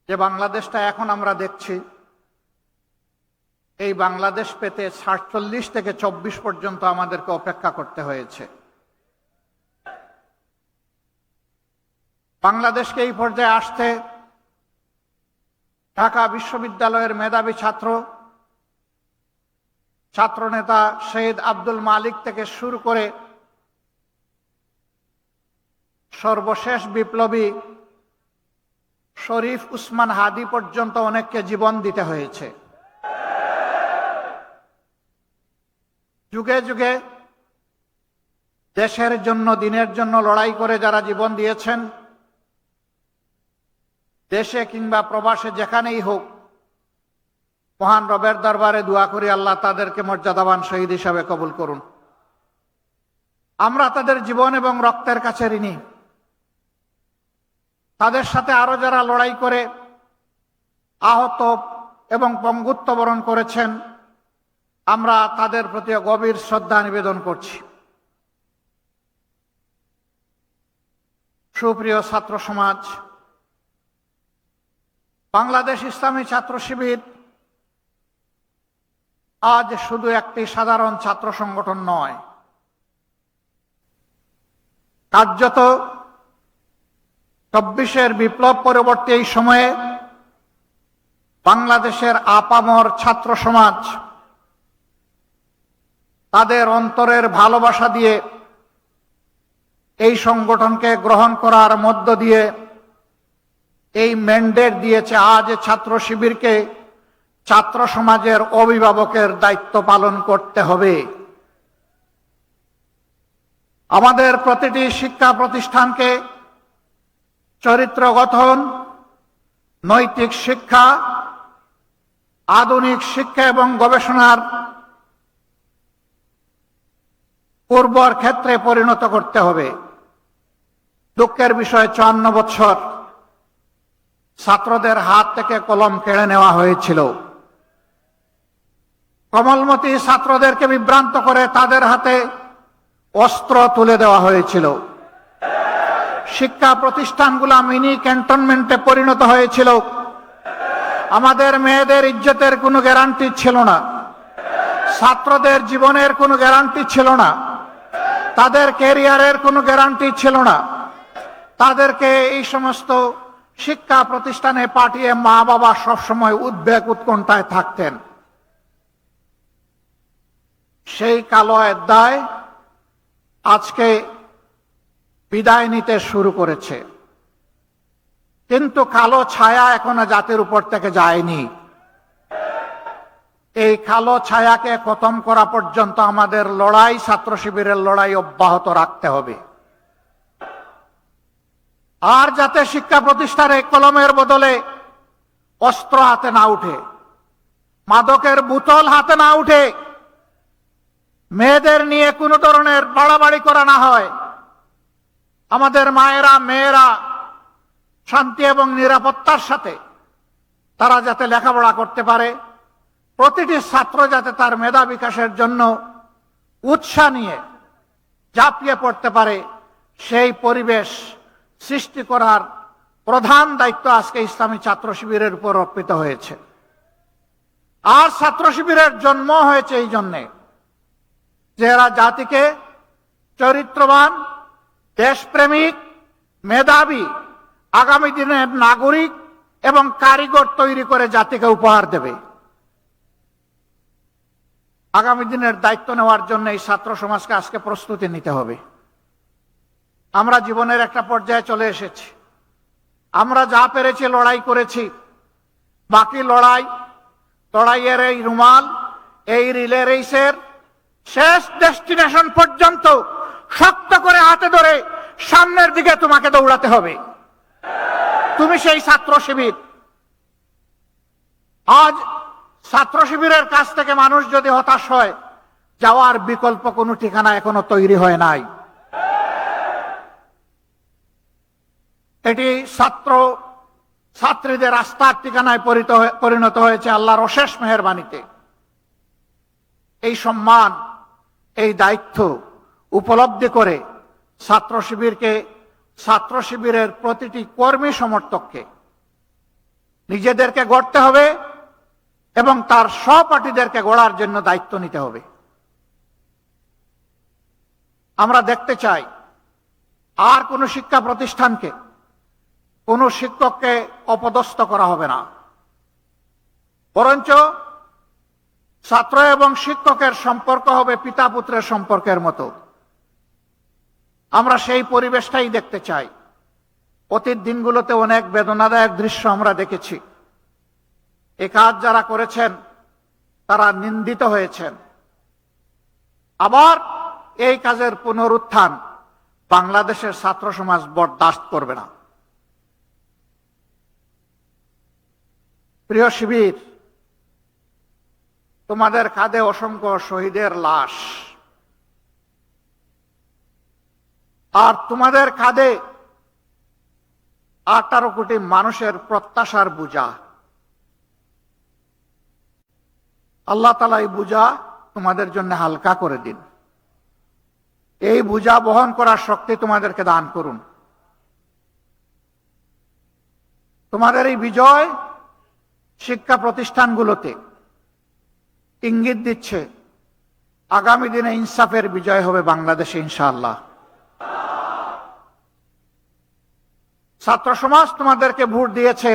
যে বাংলাদেশটা এখন আমরা দেখছি, এই বাংলাদেশ পেতে ৪৭ থেকে ২৪ পর্যন্ত আমাদেরকে অপেক্ষা করতে হয়েছে। বাংলাদেশকে এই পর্যায়ে আসতে ঢাকা বিশ্ববিদ্যালয়ের মেধাবী ছাত্রনেতা শহীদ আব্দুল মালিক থেকে শুরু করে সর্বশেষ বিপ্লবী শরীফ উসমান হাদি পর্যন্ত অনেককে জীবন দিতে হয়েছে। যুগে যুগে দেশের জন্য, দিনের জন্য লড়াই করে যারা জীবন দিয়েছেন, দেশে কিংবা প্রবাসে যেখানেই হোক, মহান রবের দরবারে দোয়া করি আল্লাহ তাদেরকে মর্যাদাবান শহীদ হিসাবে কবুল করুন। আমরা তাদের জীবন এবং রক্তের কাছে ঋণী। তাদের সাথে আরো যারা লড়াই করে আহত এবং পঙ্গুত্ব বরণ করেছেন, আমরা তাদের প্রতি গভীর শ্রদ্ধা নিবেদন করছি। সুপ্রিয় ছাত্র সমাজ, বাংলাদেশ ইসলামী ছাত্র শিবির আজ শুধু একটি সাধারণ ছাত্র সংগঠন নয়, কার্যত ২৪-এর বিপ্লব পরবর্তী এই সময়ে বাংলাদেশের আপামর ছাত্র সমাজ তাদের অন্তরের ভালোবাসা দিয়ে এই সংগঠনকে গ্রহণ করার মধ্য দিয়ে এই ম্যান্ডেট দিয়েছে আজ ছাত্র শিবিরকে ছাত্র সমাজের অভিভাবকের দায়িত্ব পালন করতে হবে। আমাদের প্রতিটি শিক্ষা প্রতিষ্ঠানকে চরিত্র গঠন, নৈতিক শিক্ষা, আধুনিক শিক্ষা এবং গবেষণার উর্বর ক্ষেত্রে পরিণত করতে হবে। দুঃখের বিষয়, ৫৪ বছর ছাত্রদের হাত থেকে কলম কেড়ে নেওয়া হয়েছিল। কোমলমতি ছাত্রদেরকে বিভ্রান্ত করে তাদের হাতে অস্ত্র তুলে দেওয়া হয়েছিল। শিক্ষা প্রতিষ্ঠানগুলো মিনি ক্যান্টনমেন্টে পরিণত হয়েছিল। আমাদের মেয়েদের ইজ্জতের কোনো গ্যারান্টি ছিল না, ছাত্রদের জীবনের কোনো গ্যারান্টি ছিল না, তাদের ক্যারিয়ারের কোনো গ্যারান্টি ছিল না। তাদেরকে এই সমস্ত শিক্ষা প্রতিষ্ঠানে পাঠিয়ে মা বাবা সবসময় উদ্বেগ উৎকণ্ঠায় থাকতেন। সেই কালো অধ্যায় আজকে বিদায় নিতে শুরু করেছে, কিন্তু কালো ছায়া এখনো জাতির উপর থেকে যায়নি। এই কালো ছায়াকে খতম করা পর্যন্ত আমাদের লড়াই, ছাত্র শিবিরের লড়াই অব্যাহত রাখতে হবে। আর যাতে শিক্ষা প্রতিষ্ঠানে কলমের বদলে অস্ত্র হাতে না উঠে, মাদকের বোতল হাতে না উঠে, মেয়েদের নিয়ে কোনো ধরনের বাড়াবাড়ি করা না হয়, আমাদের মায়েরা মেয়েরা শান্তি এবং নিরাপত্তার সাথে তারা যাতে লেখাপড়া করতে পারে, প্রতিটি ছাত্র যাতে তার মেধা বিকাশের জন্য উৎসাহ নিয়ে ঝাঁপিয়ে পড়তে পারে, সেই পরিবেশ সৃষ্টি করার প্রধান দায়িত্ব আজকে ইসলামী ছাত্র শিবিরের উপর অর্পিত হয়েছে। আর ছাত্র শিবিরের জন্ম হয়েছে এই জন্যে যে এরা জাতিকে চরিত্রবান, দেশপ্রেমিক, মেধাবী, আগামী দিনের নাগরিক এবং কারিগর তৈরি করে জাতিকে উপহার দেবে। আগামী দিনের দায়িত্ব নেওয়ার জন্য এই ছাত্র সমাজকে আজকে প্রস্তুতি নিতে হবে। আমরা জীবনের একটা পর্যায়ে চলে এসেছি, আমরা যা পেরেছি লড়াই করেছি, বাকি লড়াইয়ের এই রুমাল, এই রিলে রেসের শেষ ডেস্টিনেশন পর্যন্ত শক্ত করে হাতে ধরে সামনের দিকে তোমাকে দৌড়াতে হবে। তুমি সেই ছাত্র শিবির। আজ ছাত্র শিবিরের কাছ থেকে মানুষ যদি হতাশ হয়, যাওয়ার বিকল্প কোনো ঠিকানা এখনো তৈরি হয় নাই। এটি ছাত্রীদের আস্থার ঠিকানায় পরিণত হয়েছে আল্লাহর অশেষ মেহেরবানিতে। এই সম্মান, এই দায়িত্ব উপলব্ধি করে ছাত্র শিবিরের প্রতিটি কর্মী সমর্থককে নিজেদেরকে গড়তে হবে এবং তার সহপাঠীদেরকে গড়ার জন্য দায়িত্ব নিতে হবে। আমরা দেখতে চাই আর কোন শিক্ষা প্রতিষ্ঠানকে, কোন শিক্ষককে অপদস্থ করা হবে না, বরঞ্চ ছাত্র এবং শিক্ষকের সম্পর্ক হবে পিতা পুত্রের সম্পর্কের মতো। আমরা সেই পরিবেশটাই দেখতে চাই। অতীত দিনগুলোতে অনেক বেদনাদায়ক দৃশ্য আমরা দেখেছি। এই কাজ যারা করেছেন তারা নিন্দিত হয়েছেন। আবার এই কাজের পুনরুত্থান বাংলাদেশের ছাত্র সমাজ বরদাস্ত করবে না। প্রিয় শিবির, তোমাদের কাঁধে অসংখ্য শহীদের লাশ, আর তোমাদের কাঁধে 18 কোটি মানুষের প্রত্যাশার বোঝা। আল্লাহ তাআলা এই বোঝা তোমাদের জন্য হালকা করে দিন। এই বোঝা বহন করার শক্তি তোমাদেরকে দান করুন। তোমাদের এই বিজয় শিক্ষা প্রতিষ্ঠানগুলোতে ইঙ্গিত দিচ্ছে আগামী দিনে ইনসাফের বিজয় হবে বাংলাদেশে ইনশাআল্লাহ। ছাত্র সমাজ তোমাদেরকে ভোট দিয়েছে,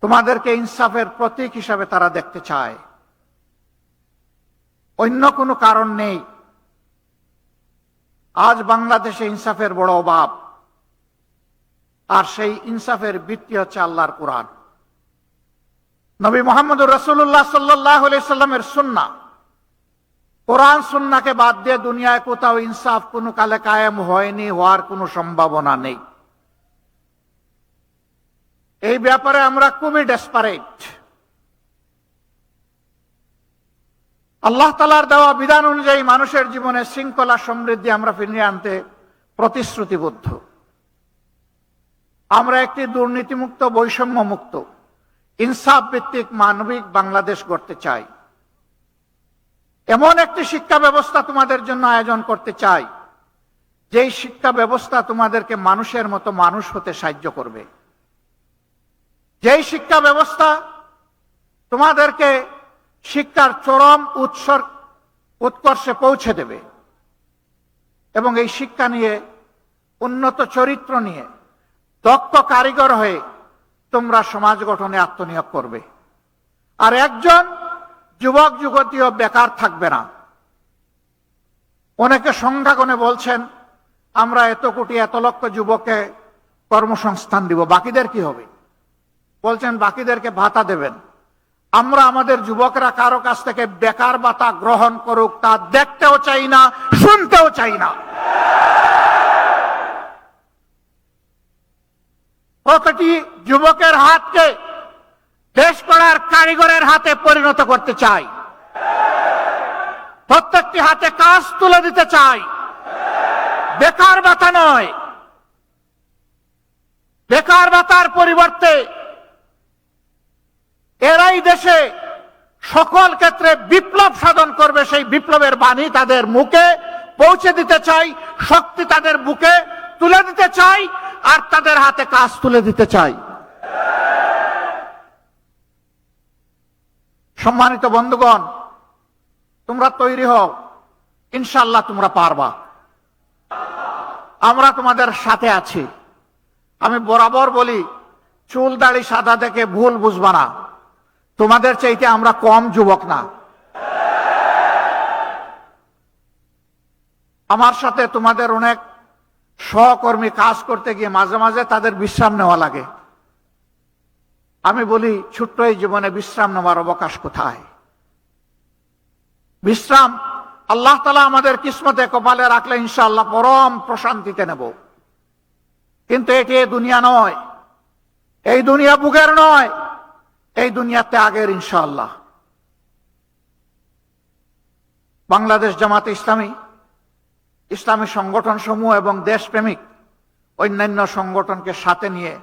তোমাদেরকে ইনসাফের প্রতীক হিসাবে তারা দেখতে চায়। অন্য কোনো কারণ নেই। আজ বাংলাদেশে ইনসাফের বড় অভাব, আর সেই ইনসাফের ভিত্তি হচ্ছে আল্লাহর কোরআন। নবী মুহাম্মদুর রাসূলুল্লাহ সাল্লাল্লাহু আলাইহি সাল্লামের সুন্নাহ। কোরআন সুন্নাহকে বাদ দিয়ে দুনিয়ায় কোথাও ইনসাফ কোনো কালে কায়েম হয়নি, হওয়ার কোনো সম্ভাবনা নেই। এই ব্যাপারে আমরা খুবই ডেসপারেট। আল্লাহ তাআলার দেওয়া বিধান অনুযায়ী মানুষের জীবনে শৃঙ্খলা সমৃদ্ধি আমরা ফিরিয়ে আনতে প্রতিশ্রুতিবদ্ধ। আমরা একটি দুর্নীতিমুক্ত, বৈষম্য মুক্ত, ইনসাফ ভিত্তিক মানবিক বাংলাদেশ গড়তে চাই। এমন একটি শিক্ষা ব্যবস্থা তোমাদের জন্য আয়োজন করতে চাই, যেই শিক্ষা ব্যবস্থা তোমাদেরকে মানুষের মতো মানুষ হতে সাহায্য করবে, যেই শিক্ষা ব্যবস্থা তোমাদেরকে শিক্ষার চরম উৎকর্ষে পৌঁছে দেবে, এবং এই শিক্ষা নিয়ে, উন্নত চরিত্র নিয়ে, দক্ষ কারিগর হয়ে তোমরা সমাজ গঠনে আত্মনিয়োগ করবে। আর একজন যুবক যুবতীও বেকার থাকবে না। অনেকে সংখ্যা গণে বলছেন আমরা এত কোটি এত লক্ষ যুবককে কর্মসংস্থান দিব, বাকিদের কি হবে? বলছেন বাকিদেরকে ভাতা দেবেন। আমরা আমাদের যুবকরা কারো কাছ থেকে বেকার ভাতা গ্রহণ করুক তা দেখতেও চাই না, শুনতেও চাই না। প্রতিটি যুবকের হাতকে দেশ গড়ার কারিগরের হাতে পরিণত করতে চাই। প্রত্যেকটি হাতে কাজ তুলে দিতে চাই, বেকার ভাতা নয়। বেকার ভাতার পরিবর্তে এরাই দেশে সকল ক্ষেত্রে বিপ্লব সাধন করবে, সেই বিপ্লবের বাণী তাদের মুখে পৌঁছে দিতে চাই, শক্তি তাদের বুকে তুলে দিতে চাই, আর তাদের হাতে কাজ তুলে দিতে চাই। সম্মানিত বন্ধুগণ, তোমরা তৈরি হও, ইনশাআল্লাহ তোমরা পারবা। আমরা তোমাদের সাথে আছি। আমি বরাবর বলি, চুল দাড়ি সাদা দেখে ভুল বুঝবা না। তোমাদের চাইতে আমরা কম যুবক না। আমার সাথে তোমাদের অনেক সহকর্মী কাজ করতে গিয়ে মাঝে মাঝে তাদের বিশ্রাম নেওয়া লাগে। আমি বলি, ছোট্ট এই জীবনে বিশ্রাম নেওয়ার অবকাশ কোথায়? বিশ্রাম আল্লাহ তাআলা আমাদের কিসমতে কপালে রাখলে ইনশাআল্লাহ পরম প্রশান্তিতে নেব। কিন্তু এটি এই দুনিয়া নয়, এই দুনিয়া বুকের নয়, এই দুনিয়া ত্যাগের ইনশাআল্লাহ। বাংলাদেশ জামাতে ইসলামী, ইসলামী সংগঠন সমূহ এবং দেশপ্রেমিক অন্যান্য সংগঠনকে সাথে নিয়ে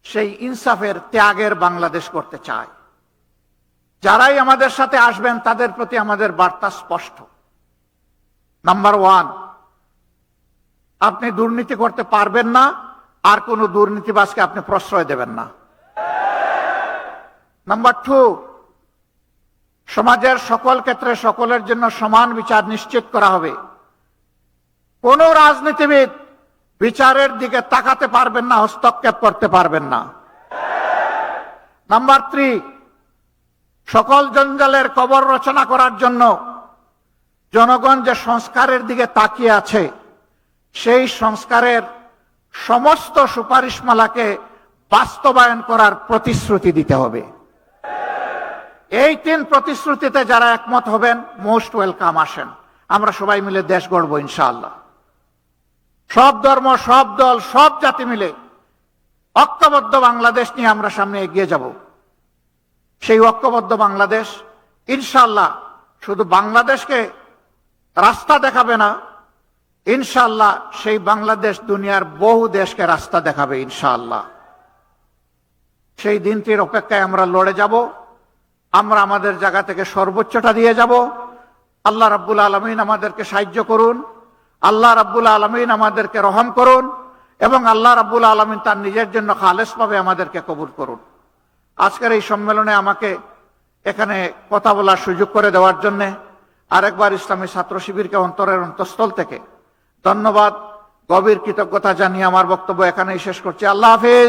সেই ইনসাফের, ত্যাগের বাংলাদেশ করতে চায়। যারাই আমাদের সাথে আসবেন তাদের প্রতি আমাদের বার্তা স্পষ্ট। নাম্বার 1, আপনি দুর্নীতি করতে পারবেন না, আর কোন দুর্নীতিবাজকে আপনি প্রশ্রয় দেবেন না। নাম্বার 2, সমাজের সকল ক্ষেত্রে সকলের জন্য সমান বিচার নিশ্চিত করা হবে। কোন রাজনীতিবিদ বিচারের দিকে তাকাতে পারবেন না, হস্তক্ষেপ করতে পারবেন না। নাম্বার 3, সকল জঞ্জালের কবর রচনা করার জন্য জনগণ যে সংস্কারের দিকে তাকিয়ে আছে, সেই সংস্কারের সমস্ত সুপারিশমালাকে বাস্তবায়ন করার প্রতিশ্রুতি দিতে হবে। এই 3 প্রতিশ্রুতিতে যারা একমত হবেন, মোস্ট ওয়েলকাম, আসেন আমরা সবাই মিলে দেশ গড়ব ইনশাআল্লাহ। সব ধর্ম, সব দল, সব জাতি মিলে ঐক্যবদ্ধ বাংলাদেশ নিয়ে আমরা সামনে এগিয়ে যাব। সেই ঐক্যবদ্ধ বাংলাদেশ ইনশাআল্লাহ শুধু বাংলাদেশকে রাস্তা দেখাবে না, ইনশাআল্লাহ সেই বাংলাদেশ দুনিয়ার বহু দেশকে রাস্তা দেখাবে ইনশাআল্লাহ। সেই দিনটির অপেক্ষায় আমরা লড়ে যাব। আমরা আমাদের জায়গা থেকে সর্বোচ্চটা দিয়ে যাব। আল্লাহ রাব্বুল আলামিন আমাদেরকে সাহায্য করুন, আল্লাহ রাব্বুল আলামিন আমাদেরকে রহম করুন, এবং আল্লাহ রাব্বুল আলামিন তার নিজের জন্য খালেসভাবে আমাদেরকে কবুল করুন। আজকের এই সম্মেলনে আমাকে এখানে কথা বলার সুযোগ করে দেওয়ার জন্য আরেকবার ইসলামী ছাত্র শিবিরকে অন্তরের অন্তঃস্থল থেকে ধন্যবাদ, গভীর কৃতজ্ঞতা জানিয়ে আমার বক্তব্য এখানেই শেষ করছি। আল্লাহ হাফেজ।